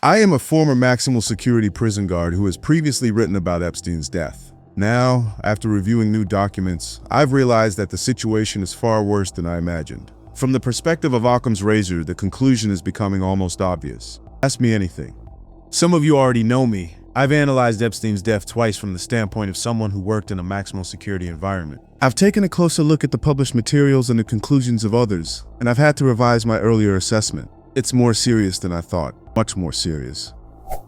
I am a former maximum security prison guard who has previously written about Epstein's death. Now, after reviewing new documents, I've realized that the situation is far worse than I imagined. From the perspective of Occam's razor, the conclusion is becoming almost obvious. Ask me anything. Some of you already know me. I've analyzed Epstein's death twice from the standpoint of someone who worked in a maximum security environment. I've taken a closer look at the published materials and the conclusions of others, and I've had to revise my earlier assessment. It's more serious than I thought, much more serious.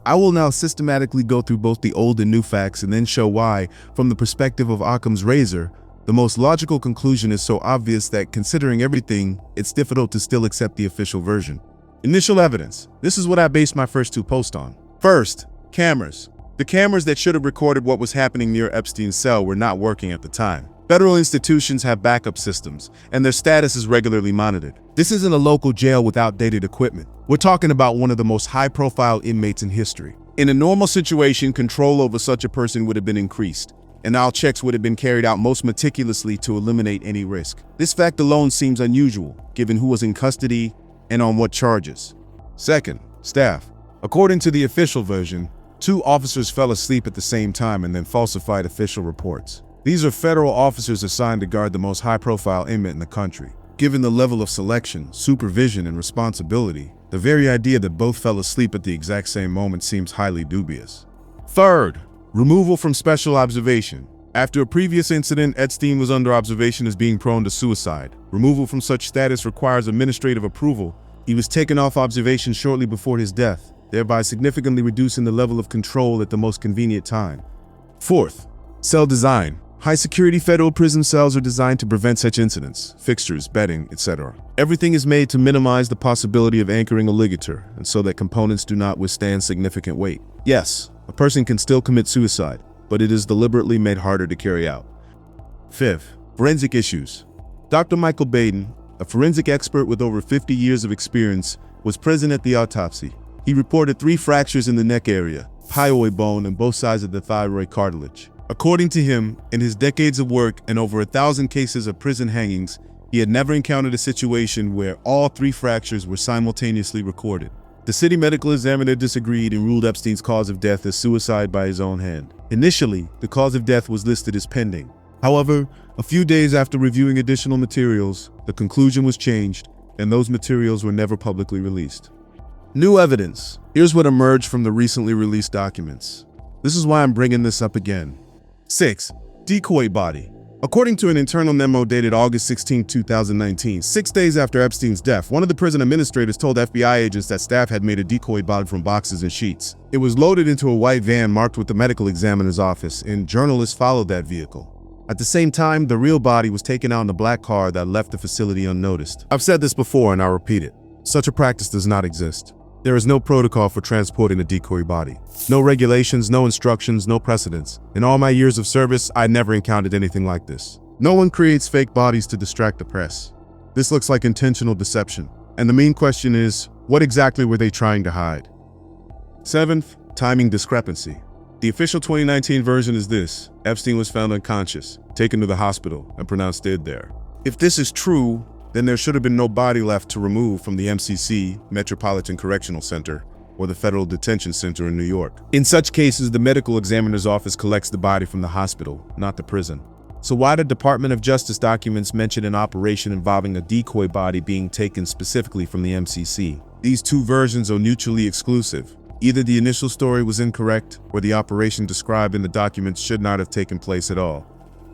I will now systematically go through both the old and new facts and then show why, from the perspective of Occam's razor, the most logical conclusion is so obvious that, considering everything, it's difficult to still accept the official version. Initial evidence. This is what I based my first two posts on. First, cameras. The cameras that should have recorded what was happening near Epstein's cell were not working at the time. Federal institutions have backup systems, and their status is regularly monitored. This isn't a local jail with outdated equipment. We're talking about one of the most high-profile inmates in history. In a normal situation, control over such a person would have been increased, and all checks would have been carried out most meticulously to eliminate any risk. This fact alone seems unusual, given who was in custody and on what charges. Second, staff. According to the official version, 2 officers fell asleep at the same time and then falsified official reports. These are federal officers assigned to guard the most high-profile inmate in the country. Given the level of selection, supervision, and responsibility, the very idea that both fell asleep at the exact same moment seems highly dubious. Third, removal from special observation. After a previous incident, Epstein was under observation as being prone to suicide. Removal from such status requires administrative approval. He was taken off observation shortly before his death, thereby significantly reducing the level of control at the most convenient time. Fourth, cell design. High-security federal prison cells are designed to prevent such incidents, fixtures, bedding, etc. Everything is made to minimize the possibility of anchoring a ligature, and so that components do not withstand significant weight. Yes, a person can still commit suicide, but it is deliberately made harder to carry out. Fifth, forensic issues. Dr. Michael Baden, a forensic expert with over 50 years of experience, was present at the autopsy. He reported 3 fractures in the neck area, hyoid bone, and both sides of the thyroid cartilage. According to him, in his decades of work and over 1,000 cases of prison hangings, he had never encountered a situation where all 3 fractures were simultaneously recorded. The city medical examiner disagreed and ruled Epstein's cause of death as suicide by his own hand. Initially, the cause of death was listed as pending. However, a few days after reviewing additional materials, the conclusion was changed, and those materials were never publicly released. New evidence. Here's what emerged from the recently released documents. This is why I'm bringing this up again. 6. Decoy body. According to an internal memo dated August 16, 2019, 6 days after Epstein's death, one of the prison administrators told FBI agents that staff had made a decoy body from boxes and sheets. It was loaded into a white van marked with the medical examiner's office, and journalists followed that vehicle. At the same time, the real body was taken out in a black car that left the facility unnoticed. I've said this before and I'll repeat it. Such a practice does not exist. There is no protocol for transporting a decoy body. No regulations, no instructions, no precedents. In all my years of service, I never encountered anything like this. No one creates fake bodies to distract the press. This looks like intentional deception. And the main question is, what exactly were they trying to hide? 7th, timing discrepancy. The official 2019 version is this: Epstein was found unconscious, taken to the hospital, and pronounced dead there. If this is true, then there should have been no body left to remove from the MCC, Metropolitan Correctional Center, or the Federal Detention Center in New York. In such cases, the medical examiner's office collects the body from the hospital, not the prison. So why do Department of Justice documents mention an operation involving a decoy body being taken specifically from the MCC? These 2 versions are mutually exclusive. Either the initial story was incorrect, or the operation described in the documents should not have taken place at all.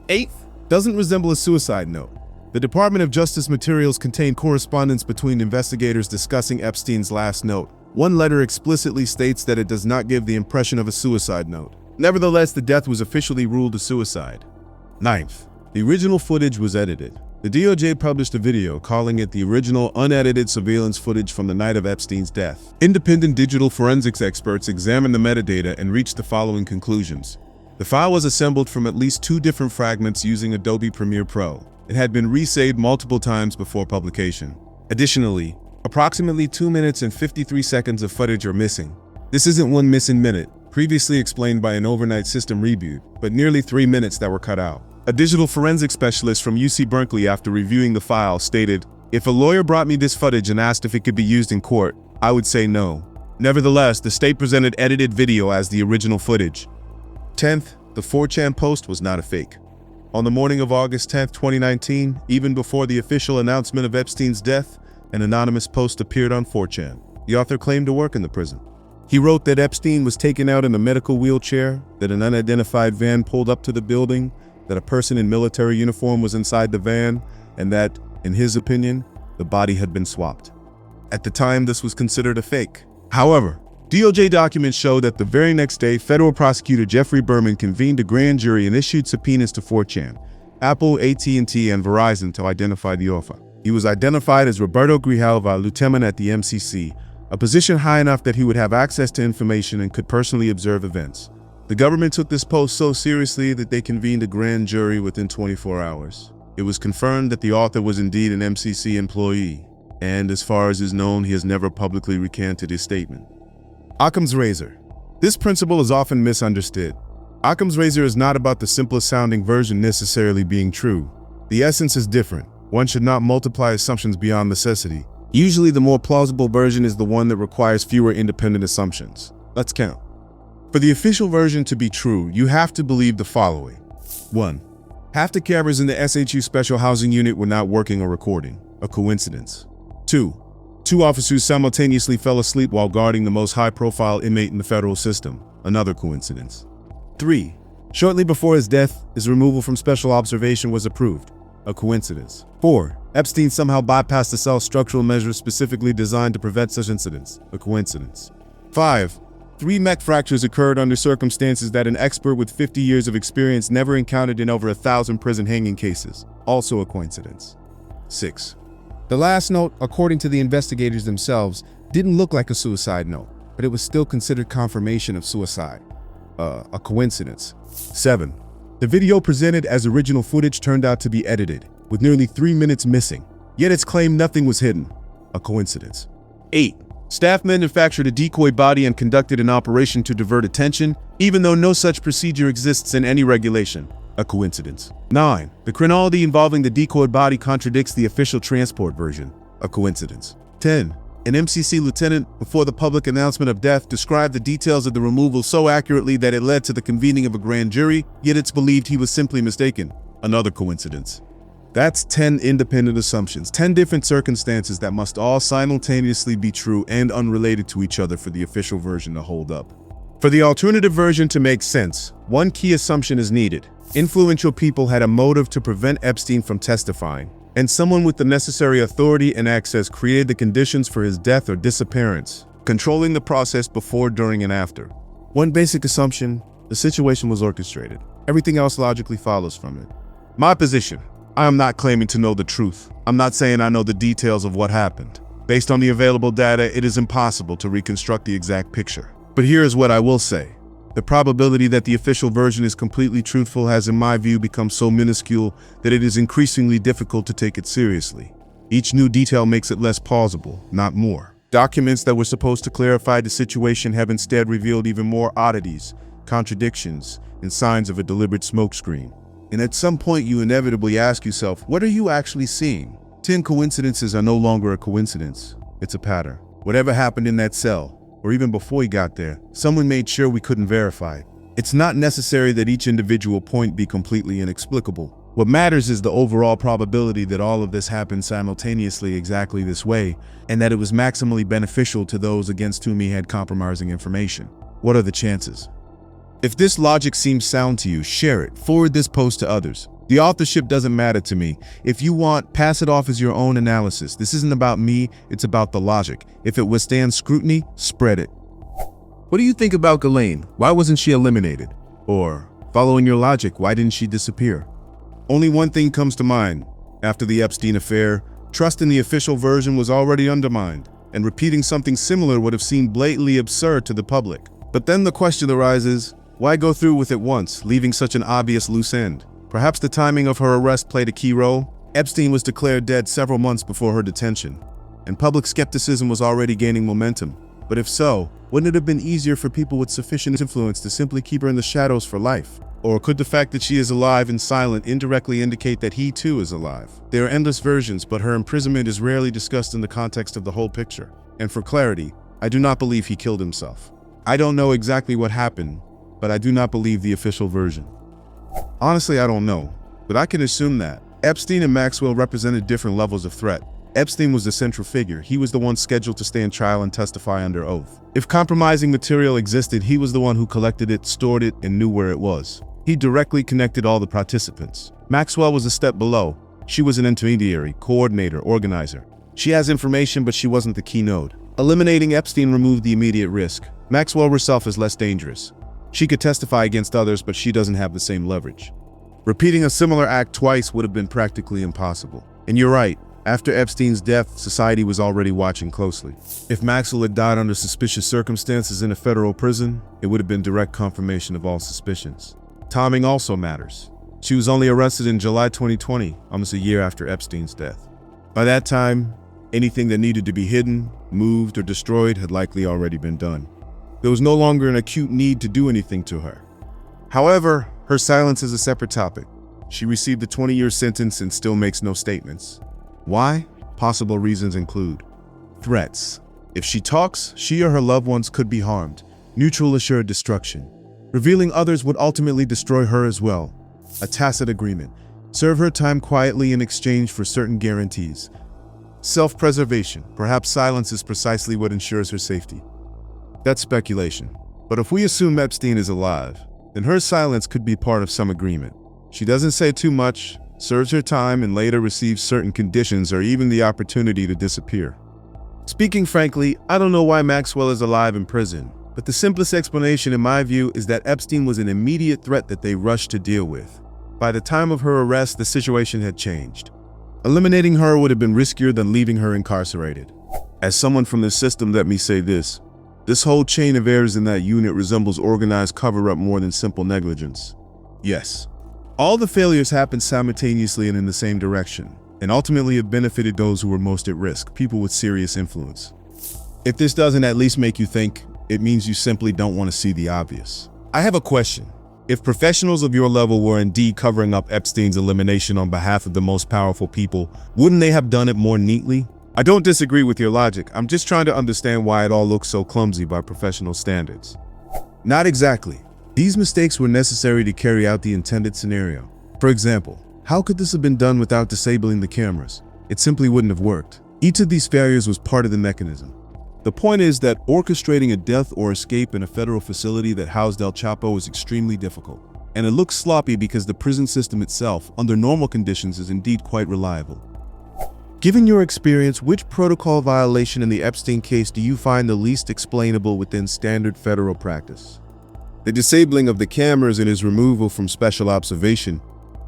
8th, doesn't resemble a suicide note. The Department of Justice materials contain correspondence between investigators discussing Epstein's last note. One letter explicitly states that it does not give the impression of a suicide note. Nevertheless, the death was officially ruled a suicide. 9th, the original footage was edited. The DOJ published a video calling it the original unedited surveillance footage from the night of Epstein's death. Independent digital forensics experts examined the metadata and reached the following conclusions. The file was assembled from at least 2 different fragments using Adobe Premiere Pro. It had been resaved multiple times before publication. Additionally, approximately 2 minutes and 53 seconds of footage are missing. This isn't one missing minute, previously explained by an overnight system reboot, but nearly 3 minutes that were cut out. A digital forensic specialist from UC Berkeley, after reviewing the file, stated, "If a lawyer brought me this footage and asked if it could be used in court, I would say no. Nevertheless, the state presented edited video as the original footage. 10th, the 4chan post was not a fake. On the morning of August 10th, 2019, even before the official announcement of Epstein's death, an anonymous post appeared on 4chan. The author claimed to work in the prison. He wrote that Epstein was taken out in a medical wheelchair, that an unidentified van pulled up to the building, that a person in military uniform was inside the van, and that, in his opinion, the body had been swapped. At the time, this was considered a fake. However, DOJ documents show that the very next day, federal prosecutor Jeffrey Berman convened a grand jury and issued subpoenas to 4chan, Apple, AT&T, and Verizon to identify the author. He was identified as Roberto Grijalva, lieutenant at the MCC, a position high enough that he would have access to information and could personally observe events. The government took this post so seriously that they convened a grand jury within 24 hours. It was confirmed that the author was indeed an MCC employee, and as far as is known, he has never publicly recanted his statement. Occam's razor. This principle is often misunderstood. Occam's razor is not about the simplest sounding version necessarily being true. The essence is different. One should not multiply assumptions beyond necessity. Usually the more plausible version is the one that requires fewer independent assumptions. Let's count. For the official version to be true, you have to believe the following. 1. Half the cameras in the SHU Special Housing Unit were not working or recording. A coincidence. 2. Two officers simultaneously fell asleep while guarding the most high-profile inmate in the federal system. Another coincidence. 3. Shortly before his death, his removal from special observation was approved. A coincidence. 4. Epstein somehow bypassed the cell's structural measures specifically designed to prevent such incidents. A coincidence. 5. 3 mech fractures occurred under circumstances that an expert with 50 years of experience never encountered in over 1,000 prison hanging cases. Also a coincidence. 6. The last note, according to the investigators themselves, didn't look like a suicide note, but it was still considered confirmation of suicide. A coincidence. 7. The video presented as original footage turned out to be edited, with nearly 3 minutes missing, yet it's claimed nothing was hidden. A coincidence. 8. Staff manufactured a decoy body and conducted an operation to divert attention, even though no such procedure exists in any regulation. A coincidence. 9. The chronology involving the decoy body contradicts the official transport version. A coincidence. 10. An MCC lieutenant, before the public announcement of death, described the details of the removal so accurately that it led to the convening of a grand jury, yet it's believed he was simply mistaken. Another coincidence. That's 10 independent assumptions, 10 different circumstances that must all simultaneously be true and unrelated to each other for the official version to hold up. For the alternative version to make sense, one key assumption is needed. Influential people had a motive to prevent Epstein from testifying, and someone with the necessary authority and access created the conditions for his death or disappearance, controlling the process before, during, and after. One basic assumption: the situation was orchestrated. Everything else logically follows from it. My position: I am not claiming to know the truth. I'm not saying I know the details of what happened. Based on the available data, it is impossible to reconstruct the exact picture. But here is what I will say. The probability that the official version is completely truthful has, in my view, become so minuscule that it is increasingly difficult to take it seriously. Each new detail makes it less plausible, not more. Documents that were supposed to clarify the situation have instead revealed even more oddities, contradictions, and signs of a deliberate smokescreen. And at some point you inevitably ask yourself, what are you actually seeing? 10 coincidences are no longer a coincidence. It's a pattern. Whatever happened in that cell, or even before he got there, someone made sure we couldn't verify it. It's not necessary that each individual point be completely inexplicable. What matters is the overall probability that all of this happened simultaneously exactly this way, and that it was maximally beneficial to those against whom he had compromising information. What are the chances? If this logic seems sound to you, share it. Forward this post to others. The authorship doesn't matter to me. If you want, pass it off as your own analysis. This isn't about me, it's about the logic. If it withstands scrutiny, spread it. What do you think about Ghislaine? Why wasn't she eliminated? Or, following your logic, why didn't she disappear? Only one thing comes to mind. After the Epstein affair, trust in the official version was already undermined, and repeating something similar would have seemed blatantly absurd to the public. But then the question arises, why go through with it once, leaving such an obvious loose end? Perhaps the timing of her arrest played a key role. Epstein was declared dead several months before her detention, and public skepticism was already gaining momentum. But if so, wouldn't it have been easier for people with sufficient influence to simply keep her in the shadows for life? Or could the fact that she is alive and silent indirectly indicate that he too is alive? There are endless versions, but her imprisonment is rarely discussed in the context of the whole picture. And for clarity, I do not believe he killed himself. I don't know exactly what happened, but I do not believe the official version. Honestly, I don't know, but I can assume that Epstein and Maxwell represented different levels of threat. Epstein was the central figure. He was the one scheduled to stand trial and testify under oath. If compromising material existed, he was the one who collected it, stored it, and knew where it was. He directly connected all the participants. Maxwell was a step below. She was an intermediary, coordinator, organizer. She has information, but she wasn't the key node. Eliminating Epstein removed the immediate risk. Maxwell herself is less dangerous. She could testify against others, but she doesn't have the same leverage. Repeating a similar act twice would have been practically impossible. And you're right. After Epstein's death, society was already watching closely. If Maxwell had died under suspicious circumstances in a federal prison, it would have been direct confirmation of all suspicions. Timing also matters. She was only arrested in July 2020, almost a year after Epstein's death. By that time, anything that needed to be hidden, moved, or destroyed had likely already been done. There was no longer an acute need to do anything to her. However, her silence is a separate topic. She received a 20-year sentence and still makes no statements. Why? Possible reasons include threats. If she talks, she or her loved ones could be harmed. Mutual assured destruction. Revealing others would ultimately destroy her as well. A tacit agreement. Serve her time quietly in exchange for certain guarantees. Self-preservation. Perhaps silence is precisely what ensures her safety. That's speculation. But if we assume Epstein is alive, then her silence could be part of some agreement. She doesn't say too much, serves her time, and later receives certain conditions or even the opportunity to disappear. Speaking frankly, I don't know why Maxwell is alive in prison, but the simplest explanation in my view is that Epstein was an immediate threat that they rushed to deal with. By the time of her arrest, the situation had changed. Eliminating her would have been riskier than leaving her incarcerated. As someone from the system, let me say this. This whole chain of errors in that unit resembles organized cover-up more than simple negligence. Yes. All the failures happened simultaneously and in the same direction, and ultimately it benefited those who were most at risk, people with serious influence. If this doesn't at least make you think, it means you simply don't want to see the obvious. I have a question. If professionals of your level were indeed covering up Epstein's elimination on behalf of the most powerful people, wouldn't they have done it more neatly? I don't disagree with your logic. I'm just trying to understand why it all looks so clumsy by professional standards. Not exactly. These mistakes were necessary to carry out the intended scenario. For example, how could this have been done without disabling the cameras? It simply wouldn't have worked. Each of these failures was part of the mechanism. The point is that orchestrating a death or escape in a federal facility that housed El Chapo was extremely difficult. And it looks sloppy because the prison system itself, under normal conditions, is indeed quite reliable. Given your experience, which protocol violation in the Epstein case do you find the least explainable within standard federal practice? The disabling of the cameras and his removal from special observation.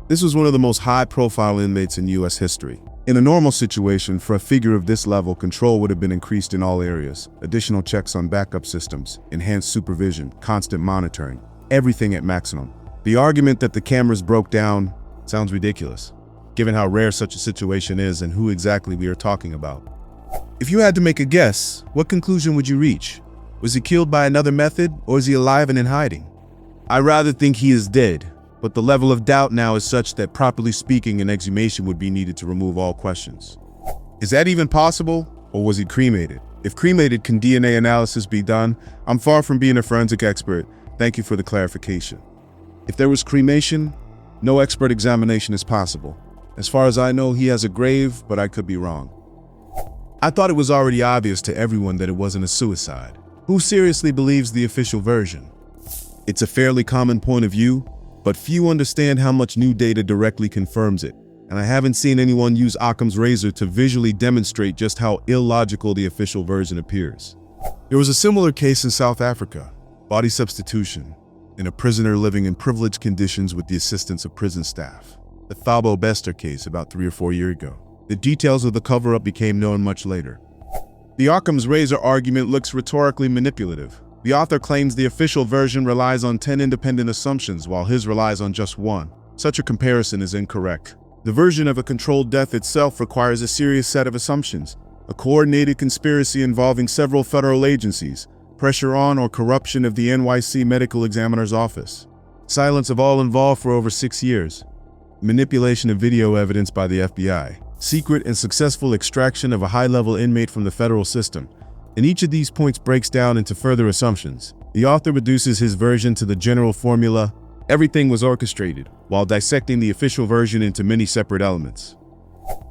This was one of the most high-profile inmates in U.S. history. In a normal situation, for a figure of this level, control would have been increased in all areas. Additional checks on backup systems, enhanced supervision, constant monitoring, everything at maximum. The argument that the cameras broke down sounds ridiculous, given how rare such a situation is and who exactly we are talking about. If you had to make a guess, what conclusion would you reach? Was he killed by another method, or is he alive and in hiding? I rather think he is dead, but the level of doubt now is such that, properly speaking, an exhumation would be needed to remove all questions. Is that even possible, or was he cremated? If cremated, can DNA analysis be done? I'm far from being a forensic expert. Thank you for the clarification. If there was cremation, no expert examination is possible. As far as I know, he has a grave, but I could be wrong. I thought it was already obvious to everyone that it wasn't a suicide. Who seriously believes the official version? It's a fairly common point of view, but few understand how much new data directly confirms it, and I haven't seen anyone use Occam's razor to visually demonstrate just how illogical the official version appears. There was a similar case in South Africa, body substitution, in a prisoner living in privileged conditions with the assistance of prison staff. The Thabo Bester case about 3 or 4 years ago. The details of the cover-up became known much later. The Occam's razor argument looks rhetorically manipulative. The author claims the official version relies on 10 independent assumptions, while his relies on just one. Such a comparison is incorrect. The version of a controlled death itself requires a serious set of assumptions, a coordinated conspiracy involving several federal agencies, pressure on or corruption of the NYC Medical Examiner's Office, silence of all involved for over 6 years, manipulation of video evidence by the FBI, secret and successful extraction of a high-level inmate from the federal system, and each of these points breaks down into further assumptions. The author reduces his version to the general formula: everything was orchestrated, while dissecting the official version into many separate elements.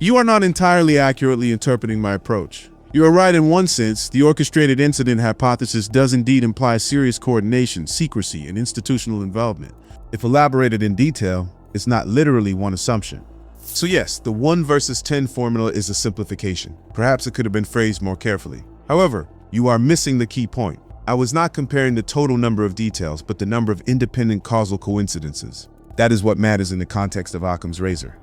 You are not entirely accurately interpreting my approach. You are right in one sense. The orchestrated incident hypothesis does indeed imply serious coordination, secrecy, and institutional involvement. If elaborated in detail, it's not literally one assumption. So yes, the 1 versus 10 formula is a simplification. Perhaps it could have been phrased more carefully. However, you are missing the key point. I was not comparing the total number of details, but the number of independent causal coincidences. That is what matters in the context of Occam's razor.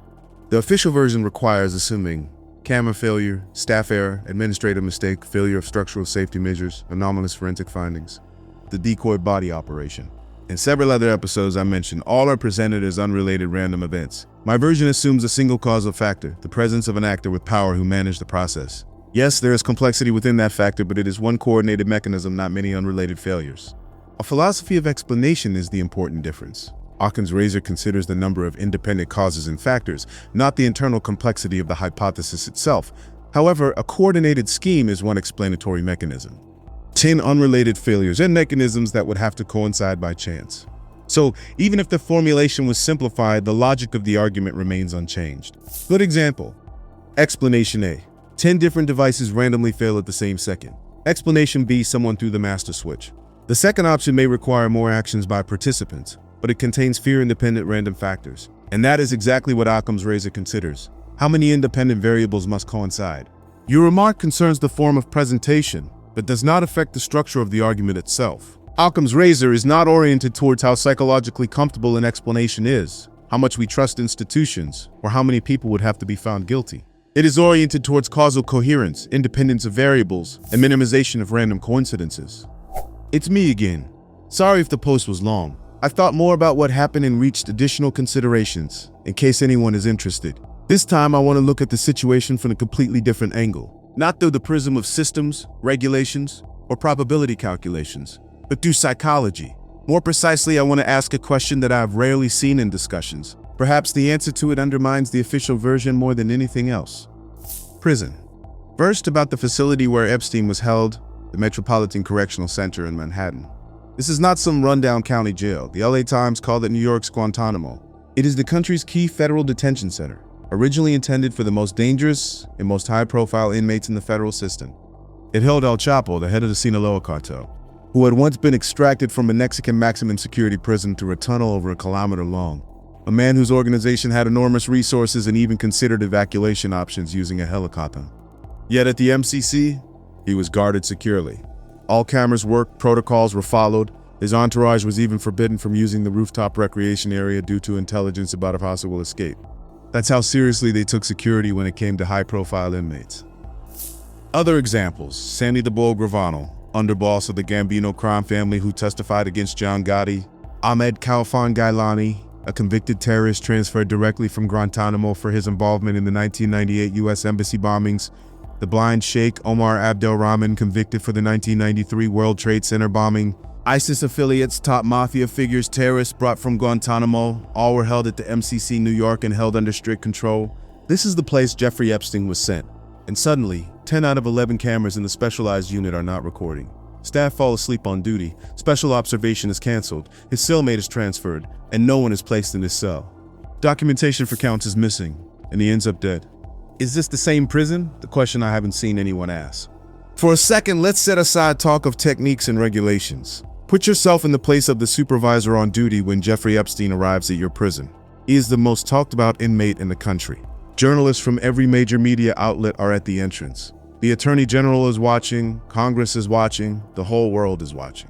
The official version requires assuming camera failure, staff error, administrative mistake, failure of structural safety measures, anomalous forensic findings, the decoy body operation. In several other episodes I mentioned, all are presented as unrelated random events. My version assumes a single causal factor, the presence of an actor with power who managed the process. Yes, there is complexity within that factor, but it is one coordinated mechanism, not many unrelated failures. A philosophy of explanation is the important difference. Occam's razor considers the number of independent causes and factors, not the internal complexity of the hypothesis itself. However, a coordinated scheme is one explanatory mechanism. 10 unrelated failures and mechanisms that would have to coincide by chance. So, even if the formulation was simplified, the logic of the argument remains unchanged. Good example. Explanation A. 10 different devices randomly fail at the same second. Explanation B. Someone threw the master switch. The second option may require more actions by participants, but it contains fewer independent random factors. And that is exactly what Occam's razor considers. How many independent variables must coincide? Your remark concerns the form of presentation, but does not affect the structure of the argument itself. Occam's razor is not oriented towards how psychologically comfortable an explanation is, how much we trust institutions, or how many people would have to be found guilty. It is oriented towards causal coherence, independence of variables, and minimization of random coincidences. It's me again. Sorry if the post was long. I thought more about what happened and reached additional considerations, in case anyone is interested. This time I want to look at the situation from a completely different angle, not through the prism of systems, regulations, or probability calculations, but through psychology. More precisely, I want to ask a question that I've rarely seen in discussions. Perhaps the answer to it undermines the official version more than anything else. Prison. First, about the facility where Epstein was held, the Metropolitan Correctional Center in Manhattan. This is not some rundown county jail. The LA Times called it New York's Guantanamo. It is the country's key federal detention center, originally intended for the most dangerous and most high-profile inmates in the federal system. It held El Chapo, the head of the Sinaloa cartel, who had once been extracted from a Mexican maximum security prison through a tunnel over a kilometer long. A man whose organization had enormous resources and even considered evacuation options using a helicopter. Yet at the MCC, he was guarded securely. All cameras worked, protocols were followed. His entourage was even forbidden from using the rooftop recreation area due to intelligence about a possible escape. That's how seriously they took security when it came to high-profile inmates. Other examples: Sandy the Bull Gravano, underboss of the Gambino crime family who testified against John Gotti; Ahmed Khalfan Gailani, a convicted terrorist transferred directly from Guantanamo for his involvement in the 1998 U.S. Embassy bombings; the blind Sheikh Omar Abdelrahman, convicted for the 1993 World Trade Center bombing; ISIS affiliates, top mafia figures, terrorists brought from Guantanamo, all were held at the MCC New York and held under strict control. This is the place Jeffrey Epstein was sent. And suddenly, 10 out of 11 cameras in the specialized unit are not recording. Staff fall asleep on duty, special observation is canceled, his cellmate is transferred, and no one is placed in his cell. Documentation for counts is missing, and he ends up dead. Is this the same prison? The question I haven't seen anyone ask. For a second, let's set aside talk of techniques and regulations. Put yourself in the place of the supervisor on duty when Jeffrey Epstein arrives at your prison. He is the most talked about inmate in the country. Journalists from every major media outlet are at the entrance. The Attorney General is watching, Congress is watching, the whole world is watching.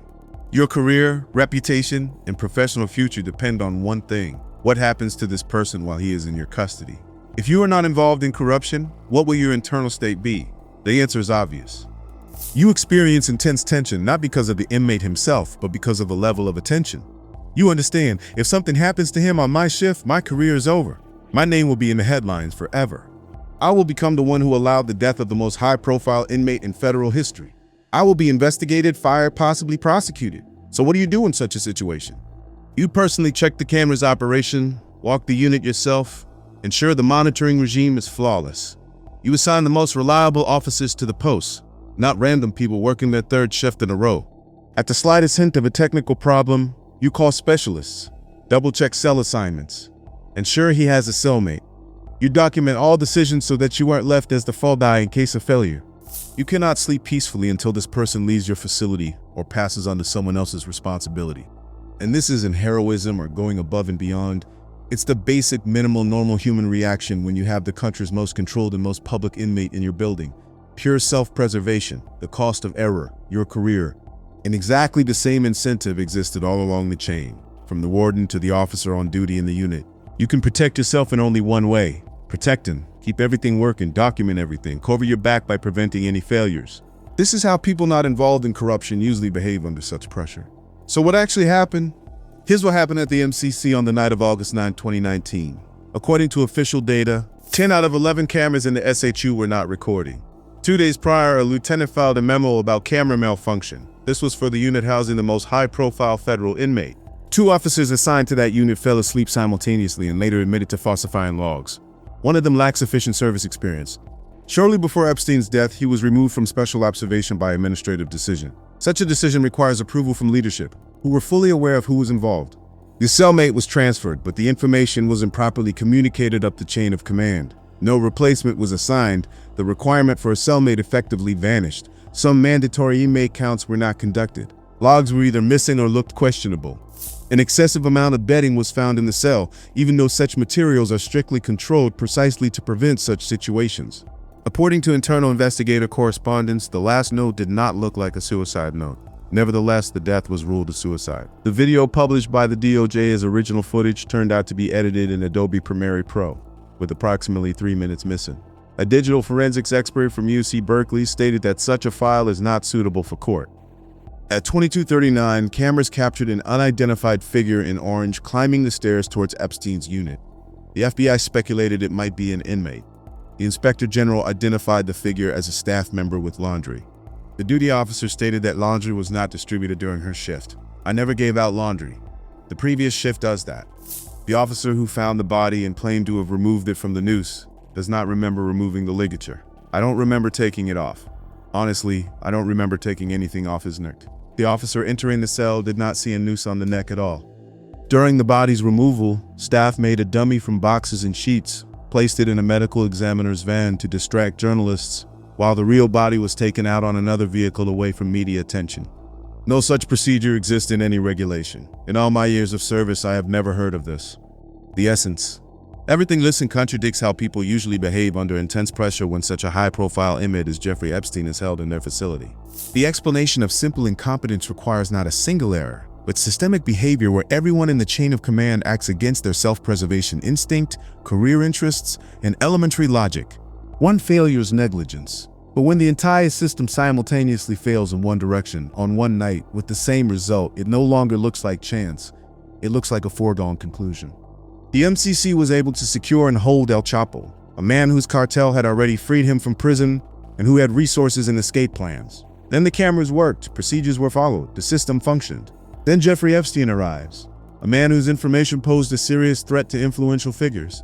Your career, reputation, and professional future depend on one thing: what happens to this person while he is in your custody. If you are not involved in corruption, what will your internal state be? The answer is obvious. You experience intense tension not because of the inmate himself, but because of the level of attention. You understand, if something happens to him on my shift, my career is over. My name will be in the headlines forever. I will become the one who allowed the death of the most high-profile inmate in federal history. I will be investigated, fired, possibly prosecuted. So what do you do in such a situation? You personally check the camera's operation, walk the unit yourself, ensure the monitoring regime is flawless. You assign the most reliable officers to the posts. not random people working their third shift in a row. At the slightest hint of a technical problem, you call specialists, double-check cell assignments, ensure he has a cellmate. You document all decisions so that you aren't left as the fall guy in case of failure. You cannot sleep peacefully until this person leaves your facility or passes on to someone else's responsibility. And this isn't heroism or going above and beyond. It's the basic, minimal, normal human reaction when you have the country's most controlled and most public inmate in your building. Pure self-preservation, the cost of error, your career. And exactly the same incentive existed all along the chain, from the warden to the officer on duty in the unit. You can protect yourself in only one way. Protect him, keep everything working, document everything, cover your back by preventing any failures. This is how people not involved in corruption usually behave under such pressure. So what actually happened? Here's what happened at the MCC on the night of August 9, 2019. According to official data, 10 out of 11 cameras in the SHU were not recording. 2 days prior, a lieutenant filed a memo about camera malfunction. This was for the unit housing the most high-profile federal inmate. 2 officers assigned to that unit fell asleep simultaneously and later admitted to falsifying logs. One of them lacked sufficient service experience. Shortly before Epstein's death, he was removed from special observation by administrative decision. Such a decision requires approval from leadership, who were fully aware of who was involved. The cellmate was transferred, but the information wasn't properly communicated up the chain of command. No replacement was assigned. The requirement for a cellmate effectively vanished. Some mandatory inmate counts were not conducted. Logs were either missing or looked questionable. An excessive amount of bedding was found in the cell, even though such materials are strictly controlled precisely to prevent such situations. According to internal investigator correspondence, the last note did not look like a suicide note. Nevertheless, the death was ruled a suicide. The video published by the DOJ as original footage turned out to be edited in Adobe Premiere Pro, with approximately 3 minutes missing. A digital forensics expert from UC Berkeley stated that such a file is not suitable for court. At 22:39, cameras captured an unidentified figure in orange climbing the stairs towards Epstein's unit. The FBI speculated it might be an inmate. The Inspector General identified the figure as a staff member with laundry. The duty officer stated that laundry was not distributed during her shift. "I never gave out laundry. The previous shift does that." The officer who found the body and claimed to have removed it from the noose does not remember removing the ligature. "I don't remember taking it off. Honestly, I don't remember taking anything off his neck." The officer entering the cell did not see a noose on the neck at all. During the body's removal, staff made a dummy from boxes and sheets, placed it in a medical examiner's van to distract journalists, while the real body was taken out on another vehicle away from media attention. No such procedure exists in any regulation. In all my years of service, I have never heard of this. The essence. Everything listed contradicts how people usually behave under intense pressure when such a high-profile inmate as Jeffrey Epstein is held in their facility. The explanation of simple incompetence requires not a single error, but systemic behavior where everyone in the chain of command acts against their self-preservation instinct, career interests, and elementary logic. One failure is negligence. But when the entire system simultaneously fails in one direction on one night with the same result, it no longer looks like chance. It looks like a foregone conclusion. The MCC was able to secure and hold El Chapo, a man whose cartel had already freed him from prison and who had resources and escape plans. Then the cameras worked, procedures were followed, the system functioned. Then Jeffrey Epstein arrives, a man whose information posed a serious threat to influential figures.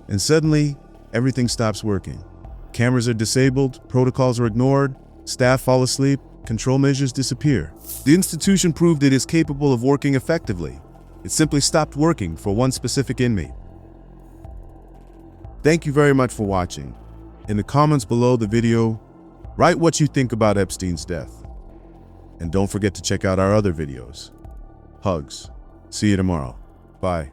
And suddenly, everything stops working. Cameras are disabled, protocols are ignored, staff fall asleep, control measures disappear. The institution proved it is capable of working effectively. It simply stopped working for one specific inmate. Thank you very much for watching. In the comments below the video, write what you think about Epstein's death. And don't forget to check out our other videos. Hugs. See you tomorrow. Bye.